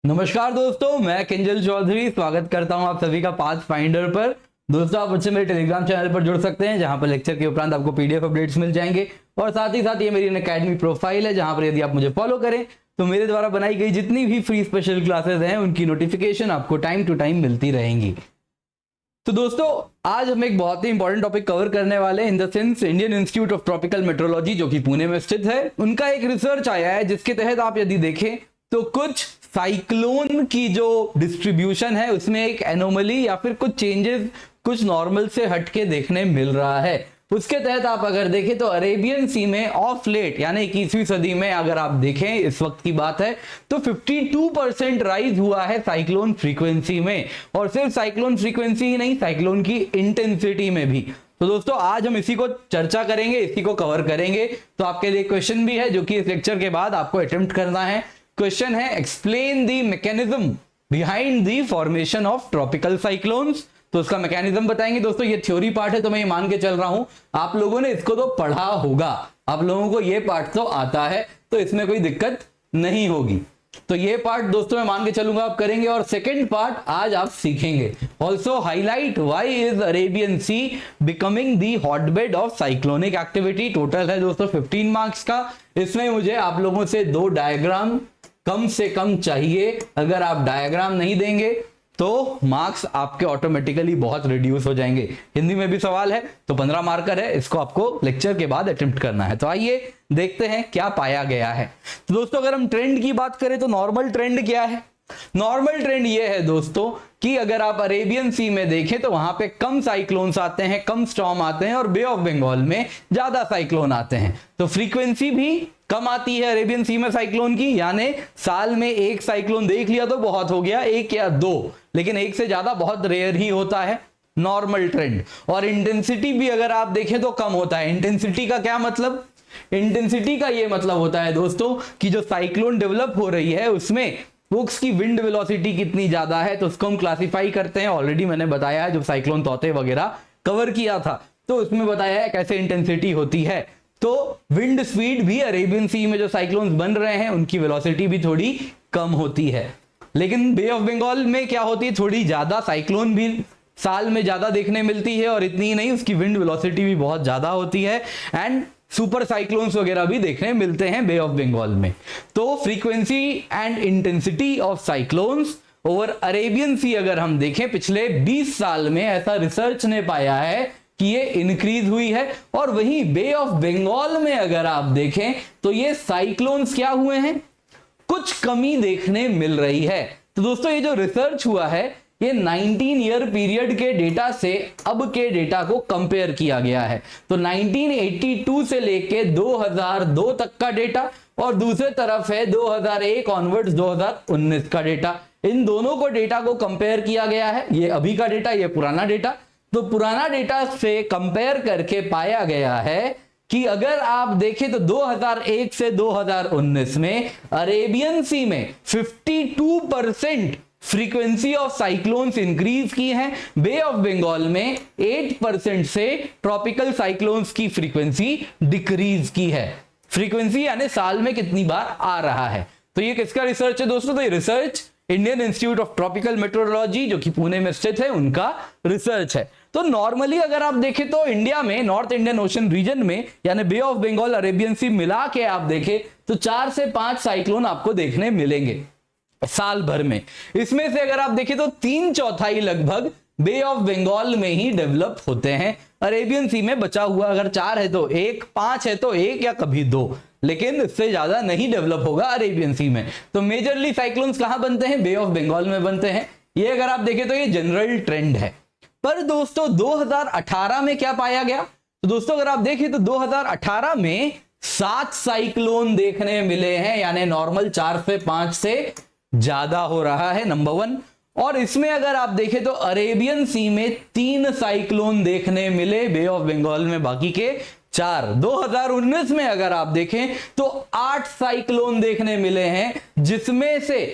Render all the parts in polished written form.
नमस्कार दोस्तों, मैं किंजल चौधरी स्वागत करता हूं आप सभी का पाथ फाइंडर पर। दोस्तों, आप मुझसे मेरे टेलीग्राम चैनल पर जुड़ सकते हैं, जहां पर लेक्चर के उपरांत आपको पीडीएफ अपडेट्स मिल जाएंगे। और साथ ही साथ ये मेरी अकेडमी प्रोफाइल है, जहां पर यदि आप मुझे फॉलो करें तो मेरे द्वारा बनाई गई जितनी भी फ्री स्पेशल क्लासेस हैं उनकी नोटिफिकेशन आपको टाइम टू टाइम मिलती रहेंगी। तो दोस्तों, आज हम एक बहुत ही इंपॉर्टेंट टॉपिक कवर करने वाले हैं। In the sense Indian institute of tropical metrology, जो कि पुणे में स्थित है, उनका एक रिसर्च आया है जिसके तहत आप यदि देखें तो कुछ साइक्लोन की जो डिस्ट्रीब्यूशन है उसमें एक एनोमली या फिर कुछ चेंजेस कुछ नॉर्मल से हटके देखने मिल रहा है। उसके तहत आप अगर देखें तो अरेबियन सी में ऑफ लेट यानी 21वीं सदी में अगर आप देखें, इस वक्त की बात है, तो 52% राइज हुआ है साइक्लोन फ्रीक्वेंसी में। और सिर्फ साइक्लोन फ्रीक्वेंसी ही नहीं, साइक्लोन की इंटेंसिटी में भी। तो दोस्तों, आज हम इसी को चर्चा करेंगे, इसी को कवर करेंगे। तो आपके लिए क्वेश्चन भी है जो कि इस लेक्चर के बाद आपको अटेम्प्ट करना है। क्वेश्चन है, explain the mechanism behind the formation of tropical cyclones. तो उसका मैकेनिज्म बताएंगे। दोस्तों, ये थ्योरी पार्ट है, तो मैं ये मान के चल रहा हूं आप लोगों ने इसको तो पढ़ा होगा, आप लोगों को ये पार्ट तो आता है, तो इसमें कोई दिक्कत नहीं होगी। तो ये पार्ट दोस्तों मैं मान के चलूंगा आप करेंगे। और सेकंड पार्ट आज आप सीखेंगे। Also highlight why is Arabian sea becoming the hotbed of cyclonic activity. Total है दोस्तों 15 मार्क्स का। इसमें मुझे आप लोगों से 2 डायग्राम कम से कम चाहिए। अगर आप डायग्राम नहीं देंगे तो मार्क्स आपके ऑटोमेटिकली बहुत रिड्यूस हो जाएंगे। हिंदी में भी सवाल है तो 15 मार्कर है, इसको आपको लेक्चर के बाद अटेम्प्ट करना है। तो आइए देखते हैं क्या पाया गया है। तो दोस्तों, अगर हम ट्रेंड की बात करें तो नॉर्मल ट्रेंड क्या है? नॉर्मल ट्रेंड ये है दोस्तों कि अगर आप अरेबियन सी में देखें तो वहां पे कम साइक्लोन्स आते हैं, कम स्टॉर्म आते हैं, और बे ऑफ बंगाल में ज्यादा साइक्लोन आते हैं। तो फ्रीक्वेंसी भी कम आती है अरेबियन सी में साइक्लोन की, यानी साल में एक साइक्लोन देख लिया तो बहुत हो गया, 1 या 2, लेकिन 1 से ज्यादा बहुत रेयर ही होता है। Normal trend. और इंटेंसिटी भी अगर आप देखें तो कम होता है। इंटेंसिटी का क्या मतलब? इंटेंसिटी का ये मतलब होता है दोस्तों कि जो साइक्लोन डेवलप हो रही है उसमें उसकी विंड वेलोसिटी कितनी ज्यादा है, तो उसको हम क्लासिफाई करते हैं। ऑलरेडी मैंने बताया है, जब साइक्लोन तौते वगैरह कवर किया था तो उसमें बताया है कैसे इंटेंसिटी होती है। तो विंड स्पीड भी अरेबियन सी में जो साइक्लोन्स बन रहे हैं उनकी वेलोसिटी भी थोड़ी कम होती है। लेकिन बे ऑफ बंगाल में क्या होती है, थोड़ी ज्यादा साइक्लोन भी साल में ज्यादा देखने मिलती है, और इतनी ही नहीं, उसकी विंड वेलोसिटी भी बहुत ज्यादा होती है। एंड सुपर साइक्लोन्स वगैरह भी देखने मिलते हैं बे ऑफ बंगाल में। तो frequency and intensity of cyclones over Arabian Sea अगर हम देखें पिछले 20 साल में, ऐसा रिसर्च ने पाया है कि ये इंक्रीज हुई है। और वहीं बे ऑफ बंगाल में अगर आप देखें तो ये साइक्लोन्स क्या हुए हैं, कुछ कमी देखने मिल रही है। तो दोस्तों, ये जो रिसर्च हुआ है ये 19 ईयर पीरियड के डेटा से अब के डेटा को कंपेयर किया गया है। तो 1982 से लेके 2002 तक का डेटा, और दूसरे तरफ है 2001 ऑनवर्ड्स 2019 का डेटा। इन दोनों को डेटा को कंपेयर किया गया है। ये अभी का डेटा, ये पुराना डेटा। तो पुराना डेटा से कंपेयर करके पाया गया है कि अगर आप देखें तो 2001 से 2019 में अरेबियन सी में 52% फ्रीक्वेंसी ऑफ साइक्लोन्स इंक्रीज की हैं। बे ऑफ बंगाल में 8% से ट्रॉपिकल साइक्लोन्स की फ्रीक्वेंसी डिक्रीज की है। फ्रीक्वेंसी यानी साल में कितनी बार आ रहा है। तो ये किसका रिसर्च है दोस्तों? तो ये research Indian institute of tropical metrology, जो कि पुणे में स्थित है, उनका रिसर्च है। तो नॉर्मली अगर आप देखें तो इंडिया में नॉर्थ इंडियन ओशन रीजन में यानी बे ऑफ बंगाल, अरेबियन सी मिला के आप देखें तो 4 से 5 साइक्लोन आपको देखने मिलेंगे साल भर में। इसमें से अगर आप देखें तो 3/4 लगभग बे ऑफ बंगाल में ही डेवलप होते हैं। अरेबियन सी में बचा हुआ अगर 4 है तो 1, 5 है तो 1 या कभी 2, लेकिन इससे ज्यादा नहीं डेवलप होगा अरेबियन सी में। तो मेजरली साइक्लोन्स कहां बनते हैं? बे ऑफ बंगाल में बनते हैं। ये अगर आप देखें तो ये जनरल ट्रेंड है। पर दोस्तों 2018 में क्या पाया गया? तो दोस्तों अगर आप देखें तो 2018 में 7 साइक्लोन देखने मिले हैं, यानी नॉर्मल 4 से 5 से ज्यादा हो रहा है, नंबर 1। और इसमें अगर आप देखें तो अरेबियन सी में 3 साइक्लोन देखने मिले, बे ऑफ बंगाल में बाकी के 4। 2019 में अगर आप देखें तो 8 साइक्लोन देखने मिले हैं, जिसमें से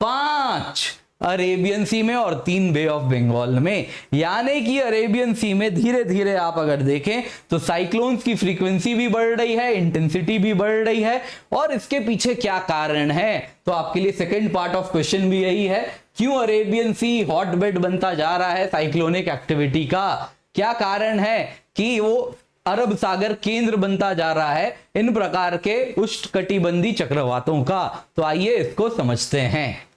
5 अरेबियन सी में और 3 बे ऑफ बंगाल में। यानी कि अरेबियन सी में धीरे धीरे आप अगर देखें तो साइक्लोन्स की फ्रीक्वेंसी भी बढ़ रही है, इंटेंसिटी भी बढ़ रही है। और इसके पीछे क्या कारण है, तो आपके लिए सेकंड पार्ट ऑफ क्वेश्चन भी यही है, क्यों अरेबियन सी हॉटबेड बनता जा रहा है साइक्लोनिक एक्टिविटी का, क्या कारण है कि वो अरब सागर केंद्र बनता जा रहा है इन प्रकार के उष्णकटिबंधीय चक्रवातों का। तो आइए इसको समझते हैं।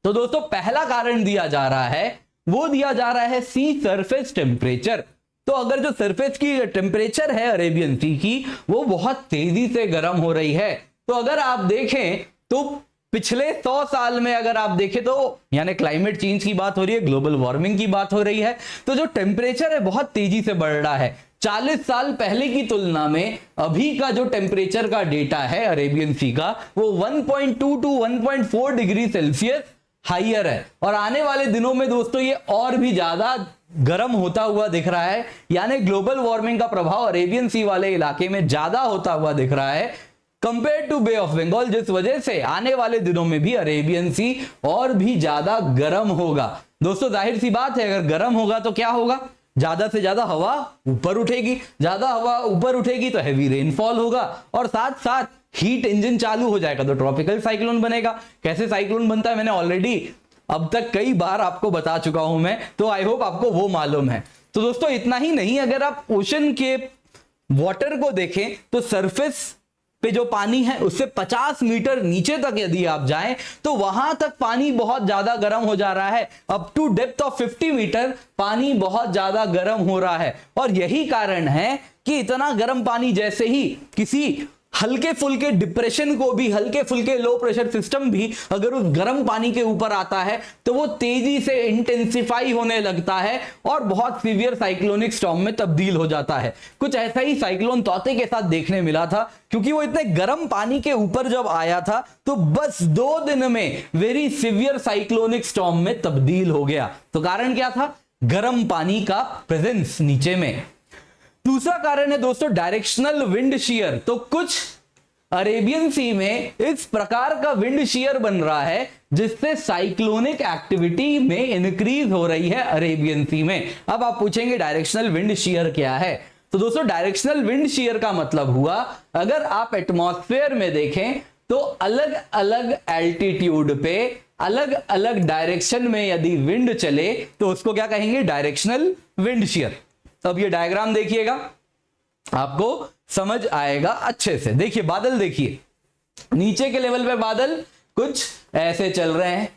तो दोस्तों पहला कारण दिया जा रहा है, वो दिया जा रहा है सी सरफेस टेम्परेचर। तो अगर जो सरफेस की टेम्परेचर है अरेबियन सी की, वो बहुत तेजी से गर्म हो रही है। तो अगर आप देखें तो पिछले 100 साल में अगर आप देखें तो यानी क्लाइमेट चेंज की बात हो रही है, ग्लोबल वार्मिंग की बात हो रही है, तो जो टेम्परेचर है बहुत तेजी से बढ़ रहा है। 40 साल पहले की तुलना में अभी का जो टेम्परेचर का डेटा है अरेबियन सी का, वो 1.2 टू 1.4 डिग्री सेल्सियस हाइयर है। और आने वाले दिनों में दोस्तों ये और भी ज्यादा गर्म होता हुआ दिख रहा है। यानी ग्लोबल वार्मिंग का प्रभाव अरेबियन सी वाले इलाके में ज्यादा होता हुआ दिख रहा है compare to Bay of Bengal, जिस वजह से आने वाले दिनों में भी अरेबियन सी और भी ज्यादा गर्म होगा। दोस्तों जाहिर सी बात है, अगर गर्म होगा तो क्या होगा, ज्यादा से ज्यादा हवा ऊपर उठेगी, ज्यादा हवा ऊपर उठेगी तो हैवी रेनफॉल होगा, और साथ साथ हीट इंजन चालू हो जाएगा तो ट्रॉपिकल साइक्लोन बनेगा। कैसे साइक्लोन बनता है मैंने ऑलरेडी अब तक कई बार आपको बता चुका हूं मैं, तो आई होप आपको वो मालूम है। तो दोस्तों इतना ही नहीं, अगर आप ओशन के वाटर को देखें तो सरफेस पे जो पानी है उससे 50 मीटर नीचे तक यदि आप जाएं तो वहां तक पानी बहुत ज्यादा गर्म हो जा रहा है। Up to depth of 50 metre पानी बहुत ज्यादा गर्म हो रहा है। और यही कारण है कि इतना गर्म पानी जैसे ही किसी हल्के फुल्के डिप्रेशन को भी, हल्के फुल्के लो प्रेशर सिस्टम भी अगर उस गर्म पानी के ऊपर आता है तो वो तेजी से इंटेंसिफाई होने लगता है और बहुत सीवियर साइक्लोनिक स्टॉर्म में तब्दील हो जाता है। कुछ ऐसा ही साइक्लोन तौते के साथ देखने मिला था, क्योंकि वो इतने गर्म पानी के ऊपर जब आया था तो बस 2 दिन में वेरी सीवियर साइक्लोनिक स्टॉर्म में तब्दील हो गया। तो कारण क्या था, गर्म पानी का प्रेजेंस नीचे में। दूसरा कारण है दोस्तों डायरेक्शनल विंड शीयर। तो कुछ अरेबियन सी में इस प्रकार का विंड शीयर बन रहा है जिससे साइक्लोनिक एक्टिविटी में इंक्रीज हो रही है अरेबियन सी में। अब आप पूछेंगे डायरेक्शनल विंड शीयर क्या है, तो दोस्तों डायरेक्शनल विंड शीयर का मतलब हुआ, अगर आप एटमॉस्फेयर में देखें तो अलग अलग एल्टीट्यूड पे अलग अलग डायरेक्शन में यदि विंड चले तो उसको क्या कहेंगे, डायरेक्शनल विंड शीयर। अब ये डायग्राम देखिएगा, आपको समझ आएगा अच्छे से। देखिए बादल, देखिए नीचे के लेवल पे बादल कुछ ऐसे चल रहे हैं,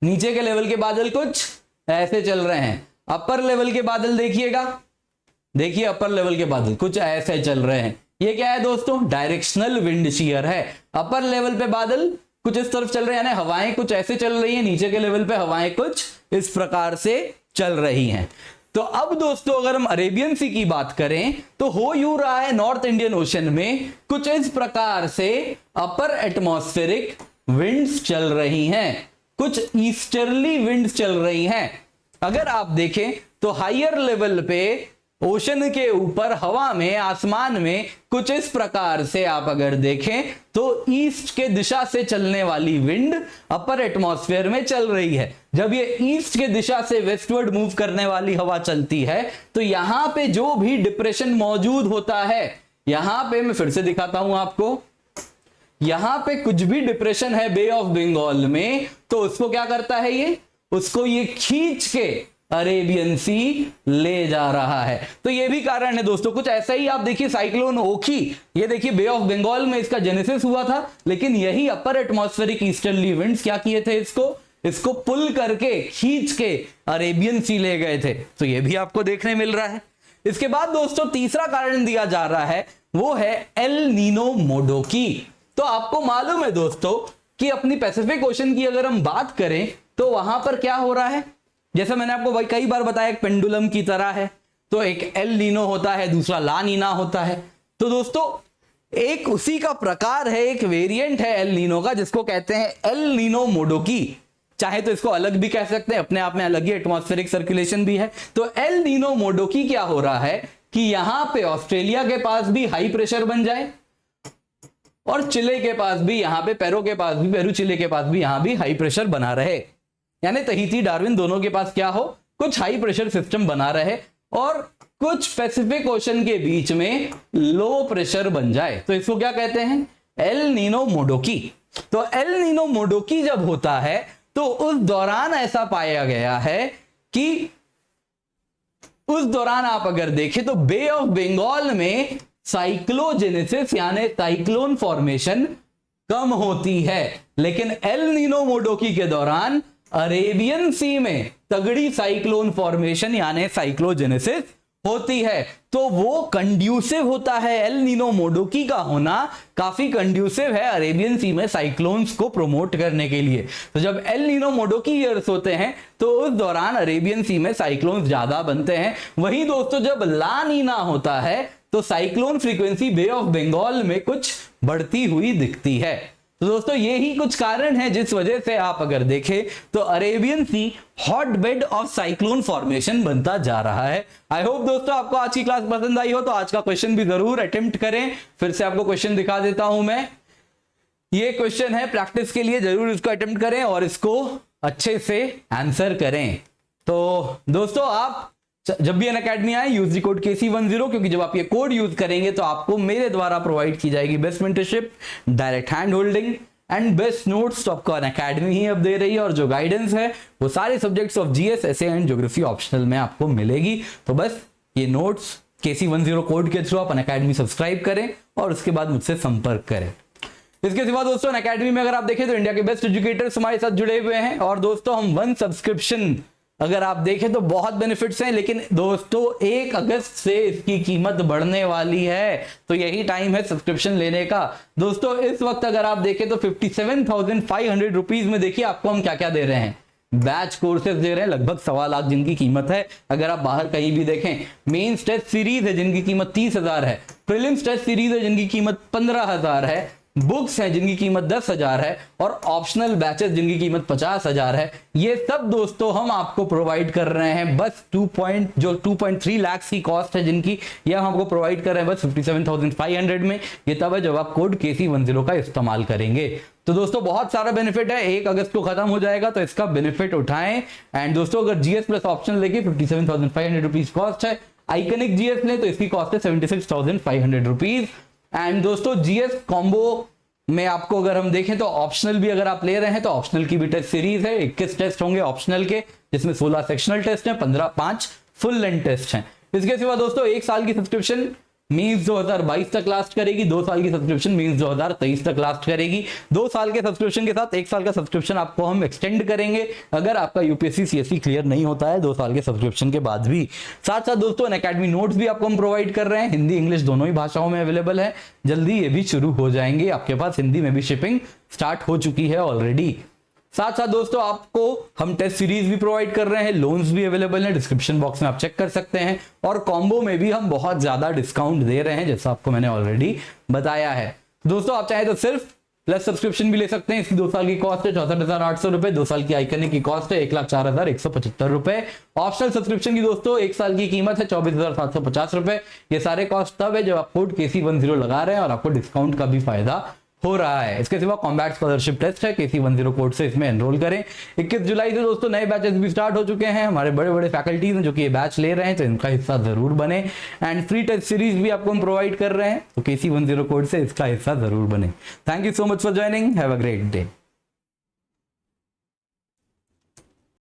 नीचे के लेवल के बादल कुछ ऐसे चल रहे हैं। अपर लेवल के बादल देखिएगा, देखिए अपर लेवल के बादल कुछ ऐसे चल रहे हैं। ये क्या है दोस्तों, डायरेक्शनल विंड शीयर है। अपर लेवल पे बादल कुछ इस तरफ चल रहे हैं, यानी हवाएं कुछ ऐसे चल रही हैं, नीचे के लेवल पे हवाएं कुछ इस प्रकार से चल रही हैं। तो अब दोस्तों अगर हम अरेबियन सी की बात करें तो हो यूं रहा है नॉर्थ इंडियन ओशन में कुछ इस प्रकार से अपर एटमॉस्फेरिक विंड्स चल रही हैं, कुछ ईस्टर्ली विंड्स चल रही हैं। अगर आप देखें तो हायर लेवल पे ओशन के ऊपर हवा में, आसमान में कुछ इस प्रकार से आप अगर देखें तो ईस्ट के दिशा से चलने वाली विंड अपर एटमॉस्फेयर में चल रही है। जब ये ईस्ट के दिशा से वेस्टवर्ड मूव करने वाली हवा चलती है तो यहां पे जो भी डिप्रेशन मौजूद होता है, यहां पे मैं फिर से दिखाता हूं आपको, यहां पे कुछ भी डिप्रेशन है बे ऑफ बंगाल में तो उसको क्या करता है, ये उसको ये खींच के अरेबियन सी ले जा रहा है। तो ये भी कारण है दोस्तों। कुछ ऐसा ही आप देखिए साइक्लोन ओखी, ये देखिए बे ऑफ बंगाल में इसका जेनेसिस हुआ था, लेकिन यही अपर एटमॉस्फेरिक ईस्टर्ली विंड्स क्या किए थे, इसको पुल करके खींच के अरेबियन सी ले गए थे। तो ये भी आपको देखने मिल रहा है। इसके बाद दोस्तों तीसरा कारण दिया जा रहा है, वो है एल नीनो मोडोकी। तो आपको मालूम है दोस्तों कि अपनी पैसिफिक ओशन की अगर हम बात करें तो वहां पर क्या हो रहा है, जैसे मैंने आपको कई बार बताया एक पेंडुलम की तरह है। तो एक एल नीनो होता है, दूसरा ला नीना होता है। तो दोस्तों एक उसी का प्रकार है, एक वेरिएंट है एल नीनो का, जिसको कहते हैं एल नीनो मोडोकी। चाहे तो इसको अलग भी कह सकते हैं, अपने आप में अलग ही एटमॉस्फेरिक सर्कुलेशन भी है। तो एल नीनो मोडोकी क्या हो रहा है कि यहां पे ऑस्ट्रेलिया के पास भी हाई प्रेशर बन जाए और चिले के पास भी, यहां पे पेरू के पास भी, पेरू चिले के पास भी यहां भी हाई प्रेशर बना रहे। यानी तहीती डार्विन दोनों के पास क्या हो, कुछ हाई प्रेशर सिस्टम बना रहे और कुछ स्पेसिफिक ओशन के बीच में लो प्रेशर बन जाए, तो इसको क्या कहते हैं, एल नीनो मोडोकी। तो एल नीनो मोडोकी जब होता है तो उस दौरान ऐसा पाया गया है कि उस दौरान आप अगर देखें तो बे ऑफ बंगाल में साइक्लोजेनेसिस यानी साइक्लोन फॉर्मेशन कम होती है, लेकिन एल नीनो मोडोकी के दौरान अरेबियन सी में तगड़ी साइक्लोन फॉर्मेशन यानी साइक्लोजेनेसिस होती है। तो वो कंड्यूसिव होता है, एल नीनो मोडोकी का होना काफी कंड्यूसिव है अरेबियन सी में साइक्लोन्स को प्रमोट करने के लिए। तो जब एल नीनो मोडोकी ईयर्स होते हैं तो उस दौरान अरेबियन सी में साइक्लोन्स ज्यादा बनते हैं। वहीं दोस्तों जब ला नीना होता है तो cyclone frequency Bay of Bengal में कुछ बढ़ती हुई दिखती है। तो दोस्तों ये ही कुछ कारण है जिस वजह से आप अगर देखें तो Arabian sea hot bed of cyclone formation बनता जा रहा है। आई होप दोस्तों आपको आज की क्लास पसंद आई हो, तो आज का क्वेश्चन भी जरूर अटेम्प्ट करें। फिर से आपको क्वेश्चन दिखा देता हूं मैं, ये क्वेश्चन है प्रैक्टिस के लिए, जरूर इसको अटेम्प्ट करें और इसको अच्छे से आंसर करें। तो दोस्तों आप जब भी अनअकैडमी आए यूज दी कोड KC10, क्योंकि जब आप ये कोड यूज करेंगे तो आपको मेरे द्वारा प्रोवाइड की जाएगी best mentorship, direct hand holding and best notes. तो आपको अनअकैडमी ही अब दे रही है और जो गाइडेंस है वो सारे subjects of GS, essay and geography optional में आपको मिलेगी। तो बस ये नोट्स KC10 कोड के थ्रू आप अनअकैडमी सब्सक्राइब करें और उसके बाद मुझसे संपर्क करें। इसके सिवा दोस्तों अनअकैडमी में अगर आप देखें तो इंडिया के बेस्ट एजुकेटर्स हमारे साथ जुड़े हुए हैं और दोस्तों हम 1 सब्सक्रिप्शन अगर आप देखें तो बहुत बेनिफिट्स हैं, लेकिन दोस्तों 1 अगस्त से इसकी कीमत बढ़ने वाली है, तो यही टाइम है सब्सक्रिप्शन लेने का। दोस्तों इस वक्त अगर आप देखें तो 57,500 रुपीज में देखिए आपको हम क्या क्या दे रहे हैं, बैच कोर्सेज दे रहे हैं लगभग 1.25 लाख जिनकी कीमत है। अगर आप बाहर कहीं भी देखें, मेंस टेस्ट सीरीज है जिनकी कीमत 30,000 है, प्रीलिम्स टेस्ट सीरीज है जिनकी कीमत 15,000 है, बुक्स हैं जिनकी कीमत 10,000 है और ऑप्शनल बैचेस जिनकी कीमत 50,000 है। ये सब दोस्तों हम आपको प्रोवाइड कर रहे हैं बस 2.3 लाख की कॉस्ट है जिनकी, ये हम आपको प्रोवाइड कर रहे हैं बस 57,500 में। ये तब है जब आप कोड KC10 का इस्तेमाल करेंगे। तो दोस्तों बहुत सारा बेनिफिट है, 1 अगस्त को खत्म हो जाएगा तो इसका बेनिफिट उठाएं। एंड दोस्तों अगर जीएस प्लस ऑप्शन लेके 57,500 रुपीज कॉस्ट है, आइकनिक जीएस ले तो इसकी कॉस्ट है 76,500 रुपीज। एंड दोस्तों जीएस कॉम्बो में आपको अगर हम देखें तो ऑप्शनल भी अगर आप ले रहे हैं तो ऑप्शनल की भी टेस्ट सीरीज है, 21 टेस्ट होंगे ऑप्शनल के, जिसमें 16 सेक्शनल टेस्ट हैं, 5 फुल लेंथ टेस्ट हैं। इसके सिवा दोस्तों 1 साल की सब्सक्रिप्शन मीन्स 2022 तक लास्ट करेगी, 2 साल की सब्सक्रिप्शन मीन्स 2023 तक लास्ट करेगी। 2 साल के सब्सक्रिप्शन के साथ 1 साल का सब्सक्रिप्शन आपको हम एक्सटेंड करेंगे अगर आपका यूपीएससी सीएससी क्लियर नहीं होता है 2 साल के सब्सक्रिप्शन के बाद भी। साथ साथ दोस्तों अनअकैडमी नोट्स भी आपको हम प्रोवाइड कर रहे हैं, हिंदी इंग्लिश दोनों ही भाषाओं में अवेलेबल है, जल्दी ये भी शुरू हो जाएंगे आपके पास, हिंदी में भी शिपिंग स्टार्ट हो चुकी है ऑलरेडी। साथ साथ दोस्तों आपको हम टेस्ट सीरीज भी प्रोवाइड कर रहे हैं, लोन्स भी अवेलेबल हैं, डिस्क्रिप्शन बॉक्स में आप चेक कर सकते हैं, और कॉम्बो में भी हम बहुत ज्यादा डिस्काउंट दे रहे हैं जैसा आपको मैंने ऑलरेडी बताया है। दोस्तों आप चाहे तो सिर्फ प्लस सब्सक्रिप्शन भी ले सकते हैं, इसकी 2 साल की कॉस्ट है 64,800 रुपए, 2 साल की आइकनिक की कॉस्ट है 1,04,175 रुपए। ऑप्शनल सब्सक्रिप्शन की दोस्तों 1 साल की कीमत है 24,750 रुपए। ये सारे कॉस्ट तब है जब आप कोड KC10 लगा रहे हैं और आपको डिस्काउंट का भी फायदा हो रहा है। इसके सिवा कॉम्बैट स्कॉलरशिप टेस्ट है, KC10 कोड से इसमें एनरोल करें। 21 जुलाई से दोस्तों नए बैचेस भी स्टार्ट हो चुके हैं, हमारे बड़े बड़े फैकल्टीज हैं जो कि ये बैच ले रहे हैं, तो इनका हिस्सा जरूर बने। एंड फ्री टेस्ट सीरीज भी आपको हम प्रोवाइड कर रहे हैं, तो KC10 कोड से इसका हिस्सा जरूर बने। Thank you so much for joining, have a great day.